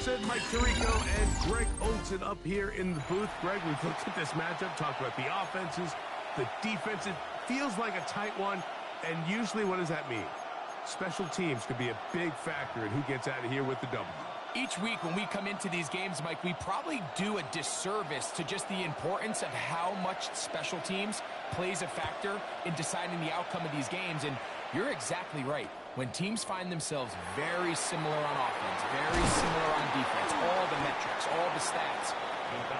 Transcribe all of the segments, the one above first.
said Mike Tirico and Greg Olson up here in the booth. Greg, we've looked at this matchup, talked about the offenses, the defense. It feels like a tight one, and usually what does that mean? Special teams could be a big factor in who gets out of here with the W. Each week when we come into these games, Mike, we probably do a disservice to just the importance of how much special teams plays a factor in deciding the outcome of these games. And you're exactly right. When teams find themselves very similar on offense, very similar on defense, all the metrics, all the stats,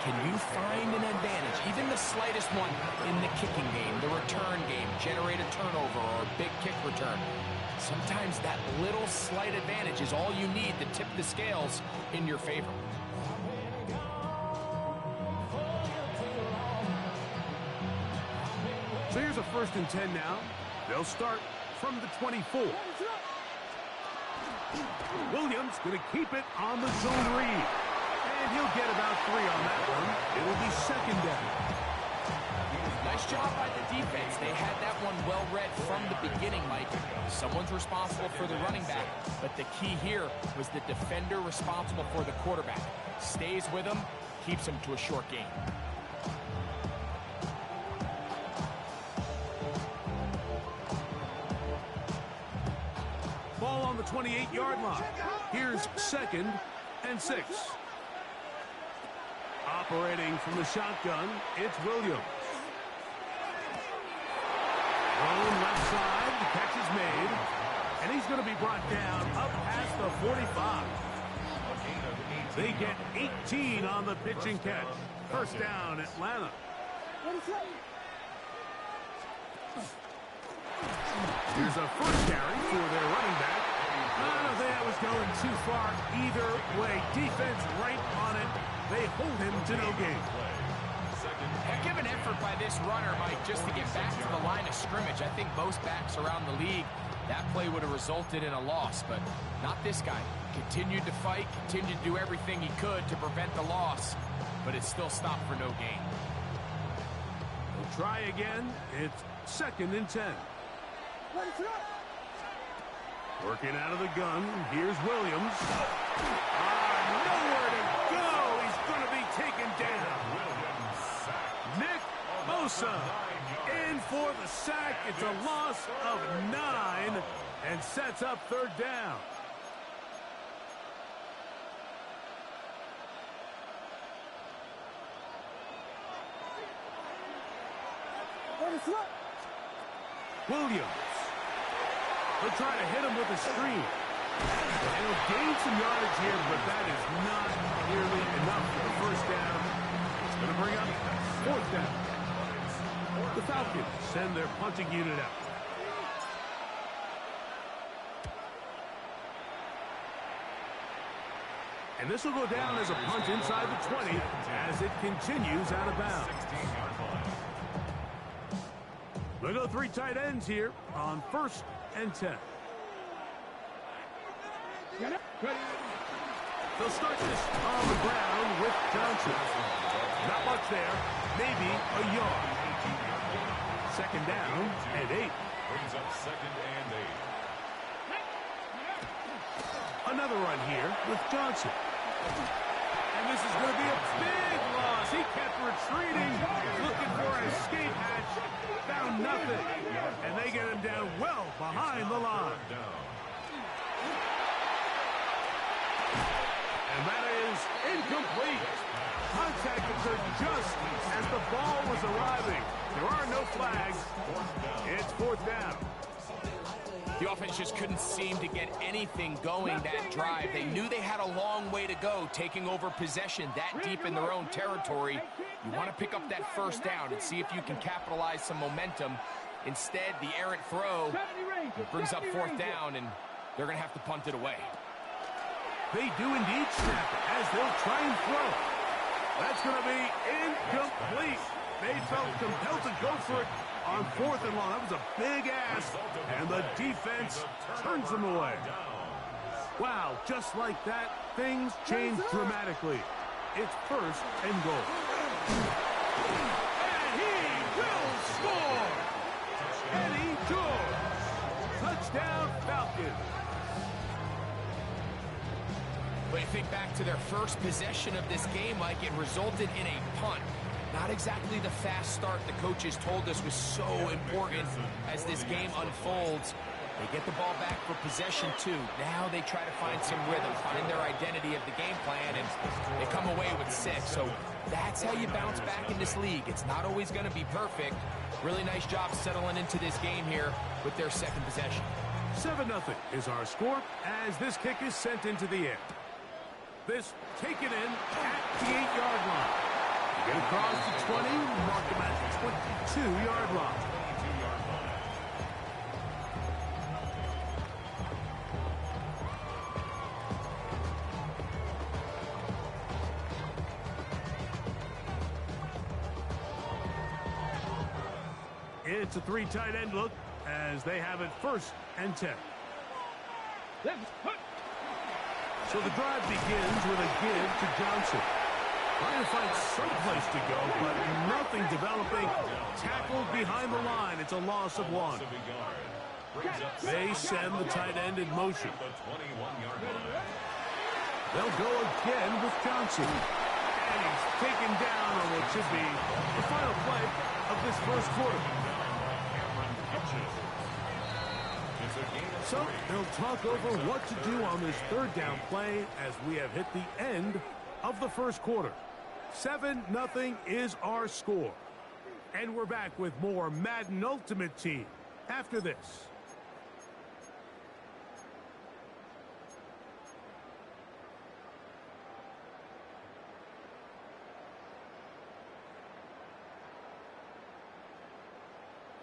can you find an advantage, even the slightest one, in the kicking game, the return game, generate a turnover or a big kick return? Sometimes that little slight advantage is all you need to tip the scales in your favor. So here's a 1st and 10 now. They'll start from the 24. Williams going to keep it on the zone read. And he'll get about 3 on that one. It'll be 2nd down. Nice job by the defense. They had that one well read from the beginning, Mike. Someone's responsible for the running back, but the key here was the defender responsible for the quarterback. Stays with him, keeps him to a short gain. Ball on the 28-yard line. Here's 2nd and 6. Operating from the shotgun, it's Williams. Rolling left side, the catch is made, and he's going to be brought down up past the 45. They get 18 on the pitch and catch. 1st down, Atlanta. Here's a 1st carry for their running back. I don't think that was going too far either way. Defense right on it. They hold him to no gain. Heck of an effort by this runner, Mike, just to get back to the line of scrimmage. I think most backs around the league, that play would have resulted in a loss, but not this guy. Continued to fight, continued to do everything he could to prevent the loss, but it still stopped for no gain. We'll try again. It's 2nd and 10. Working out of the gun. Here's Williams. Nowhere to go. He's going to be taken down. Nick Bosa in for the sack. It's a loss of 9 and sets up 3rd down. Williams. They'll try to hit him with a screen. And he'll gain some yardage here, but that is not nearly enough for the 1st down. It's going to bring up 4th down. The Falcons send their punting unit out. And this will go down as a punt inside the 20 as it continues out of bounds. They'll go 3 tight ends here on 1st and 10. They'll start this on the ground with Johnson. Not much there. Maybe a yard. 2nd down and 8. Brings up 2nd and 8. Another run here with Johnson. And this is going to be a big loss. He kept retreating, looking for an escape hatch. Found nothing. And they get him down well behind the line. And that is incomplete. Contact occurred just as the ball was arriving. There are no flags. It's 4th down. The offense just couldn't seem to get anything going that drive. They knew they had a long way to go, taking over possession that deep in their own territory. You want to pick up that 1st down and see if you can capitalize some momentum. Instead, the errant throw brings up 4th down, and they're going to have to punt it away. They do indeed snap it as they'll try and throw. That's going to be incomplete. They felt compelled to go for it on 4th and long. That was a big ask, and the defense turns them away. Wow, just like that, things change dramatically. It's 1st and goal. And he will score! Eddie George. Touchdown, Falcons. But you think back to their first possession of this game, Mike, it resulted in a punt. Not exactly the fast start the coaches told us was so important as this game unfolds. They get the ball back for possession 2. Now they try to find some rhythm, find their identity of the game plan, and they come away with 6. So that's how you bounce back in this league. It's not always going to be perfect. Really nice job settling into this game here with their second possession. 7-0 is our score as this kick is sent into the air. This taken in at the 8-yard line. Get across the 20, mark them at the 22-yard line. It's a 3 tight end look as they have it 1st and 10. So the drive begins with a give to Johnson. Trying to find some place to go, but nothing developing. Tackled behind the line. It's a loss of 1. They send the tight end in motion. They'll go again with Johnson. And he's taken down on what should be the final play of this first quarter. So they'll talk over what to do on this 3rd down play as we have hit the end of the first quarter. 7-0 is our score. And we're back with more Madden Ultimate Team after this.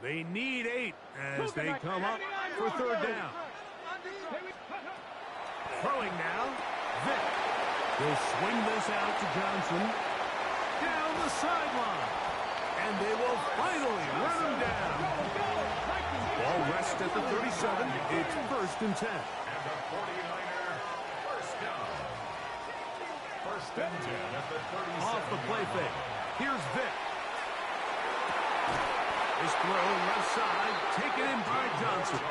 They need 8 as they come up for 3rd down. Throwing now, Vick. They'll swing this out to Johnson. Down the sideline. And they will finally run him down. Ball rests at the 37. It's 1st and 10. And the 49er, first down. 1st and 10 at the 37. Off the play fake. Here's Vick. His throw left side, taken in by Johnson.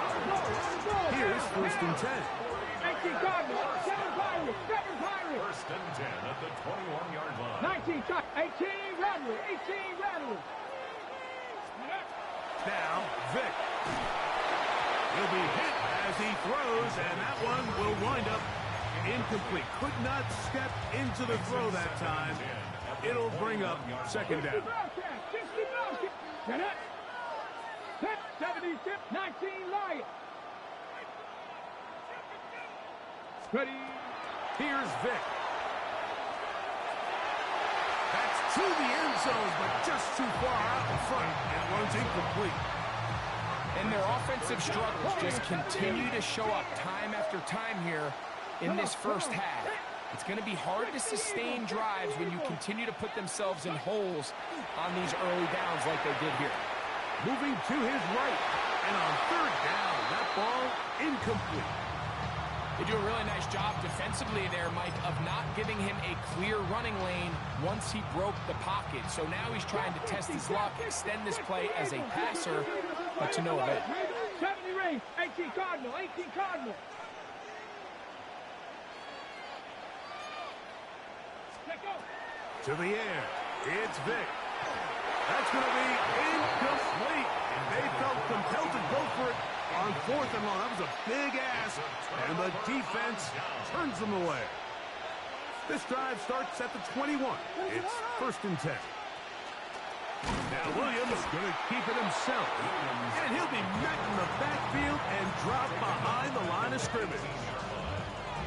Here's 1st and 10. 18 Cardinals, 7 Pirates, 7 Pirates. 1st and 10 at the 21-yard line. 19, 18 Rattlers, 18 Rattlers. Now, Vick. He'll be hit as he throws, and that one will wind up incomplete. Could not step into the throw that time. It'll bring up 2nd down. 76, 19 Lions. Ready. Here's Vick. That's to the end zone, but just too far out in front. And runs incomplete. And their offensive struggles just continue to show up time after time here in this first half. It's going to be hard to sustain drives when you continue to put themselves in holes on these early downs like they did here. Moving to his right. And on 3rd down, that ball incomplete. They do a really nice job defensively there, Mike, of not giving him a clear running lane once he broke the pocket. So now he's trying to test his luck, extend this play as a passer, but to no avail. 70 range, 18 Cardinal, 18 Cardinal. To the air. It's Vick. That's going to be incomplete. They felt compelled to go for it on 4th and long. That was a big ask, and the defense turns them away. This drive starts at the 21. It's 1st and 10. Now Williams going to keep it himself, and he'll be met in the backfield and dropped behind the line of scrimmage.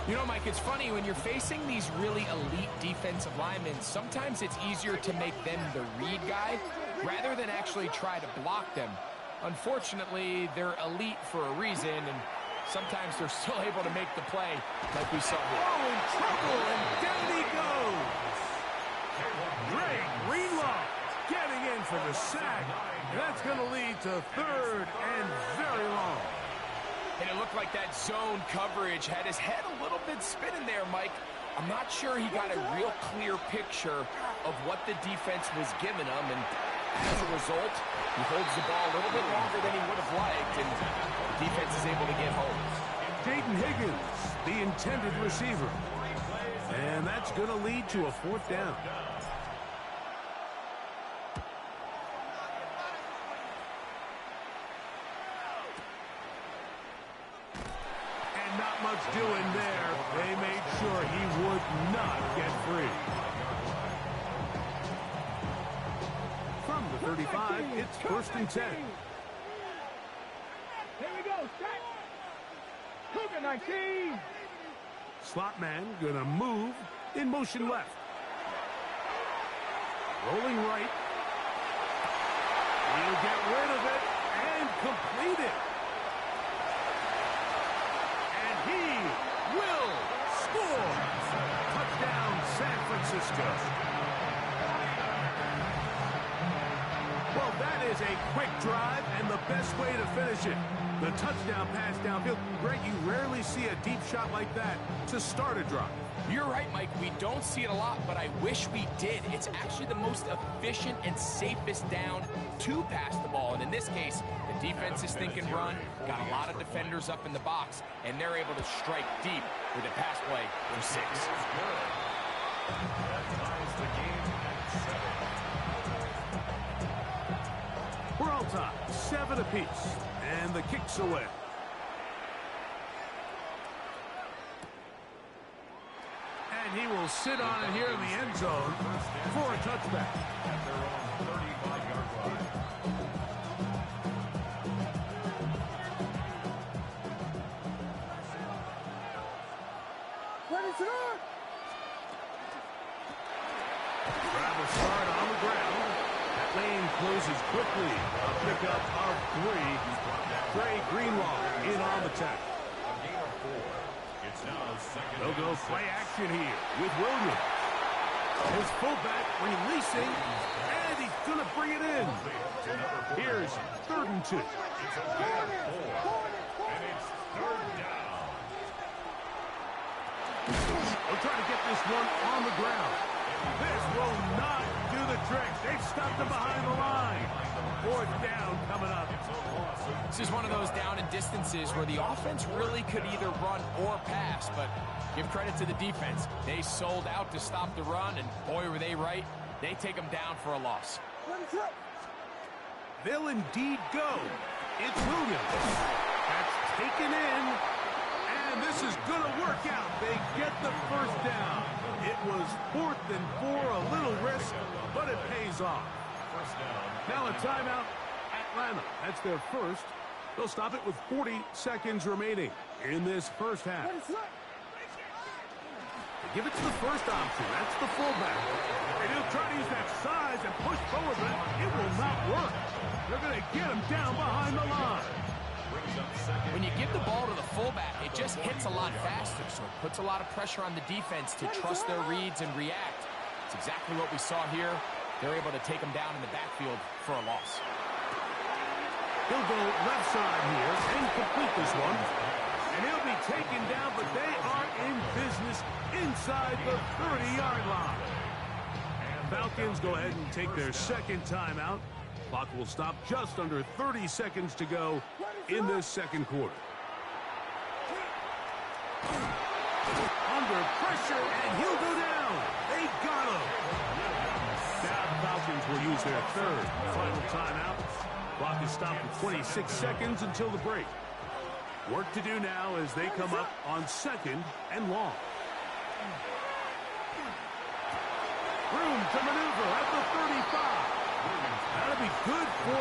You know, Mike, it's funny, when you're facing these really elite defensive linemen, sometimes it's easier to make them the read guy rather than actually try to block them. Unfortunately, they're elite for a reason, and sometimes they're still able to make the play like we saw here. Oh, in trouble, and down he goes. Great Greenlaw getting in for the sack. And that's going to lead to 3rd and very long. And it looked like that zone coverage had his head a little bit spinning there, Mike. I'm not sure he got a real clear picture of what the defense was giving him, and as a result, he holds the ball a little bit longer than he would have liked, and the defense is able to get home. Jaden Higgins, the intended receiver. And that's going to lead to a fourth down. And not much doing there. They made sure he would not get free. From the 35, it's 1st and 10. Here we go, set. Cougar 19. Slot man gonna move in motion left. Rolling right. He'll get rid of it and complete it. And he will score. Touchdown, San Francisco. Well, that is a quick drive and the best way to finish it. The touchdown pass downfield. Greg, you rarely see a deep shot like that to start a drive. You're right, Mike. We don't see it a lot, but I wish we did. It's actually the most efficient and safest down to pass the ball. And in this case, the defense is thinking run, got a lot of defenders up in the box, and they're able to strike deep with a pass play for 6. That ties the game at 7. We're all tied, 7 apiece, and the kick's away. And he will sit on it here in the end zone for a touchback. At their own 35-yard line. Travel start on the ground. That lane closes quickly. A pickup of 3. Trey Greenlaw in on the tackle. A gain of 4. It's now 2nd. They'll go play action here with Williams. His fullback releasing, and he's going to bring it in. Here's 3rd and 2. It's a gain of 4. And it's 3rd down. They'll try to get this one on the ground. This will not do the trick. They've stopped him behind the line. 4th down coming up. This is one of those down and distances where the offense really could either run or pass, but give credit to the defense. They sold out to stop the run, and boy, were they right. They take them down for a loss. They'll indeed go. It's Williams. That's taken in, and this is going to work out. They get the 1st down. It was 4th and 4, a little risk, but it pays off. Now a timeout, Atlanta. That's their first. They'll stop it with 40 seconds remaining in this first half. They give it to the first option. That's the fullback. And he'll try to use that size and push forward, but it will not work. They're going to get him down behind the line. When you give the ball to the fullback, it just hits a lot faster, so it puts a lot of pressure on the defense to trust their reads and react. It's exactly what we saw here. They're able to take him down in the backfield for a loss. He'll go left side here and complete this one. And he'll be taken down, but they are in business inside the 30-yard line. Falcons go ahead and take their 2nd timeout. Clock will stop just under 30 seconds to go in this 2nd quarter. Under pressure, and he'll go down. They got him. Now the Falcons will use their 3rd final timeout. Clock is stopped with 26 seconds until the break. Work to do now as they come up on 2nd and long. Room to maneuver at the 35. That'll be good for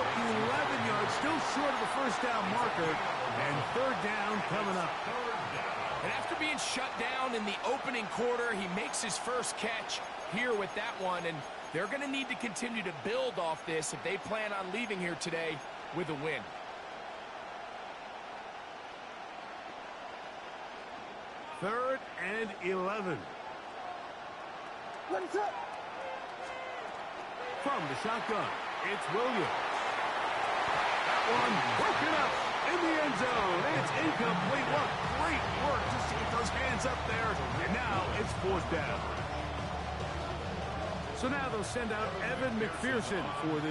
11 yards. Still short of the 1st down marker. And 3rd down coming up. And after being shut down in the opening quarter, he makes his first catch here with that one. And they're going to need to continue to build off this if they plan on leaving here today with a win. Third and 11. From the shotgun, it's Williams. That one broken up in the end zone. It's incomplete. What great work just to get those hands up there. And now it's 4th down. So now they'll send out Evan McPherson for this.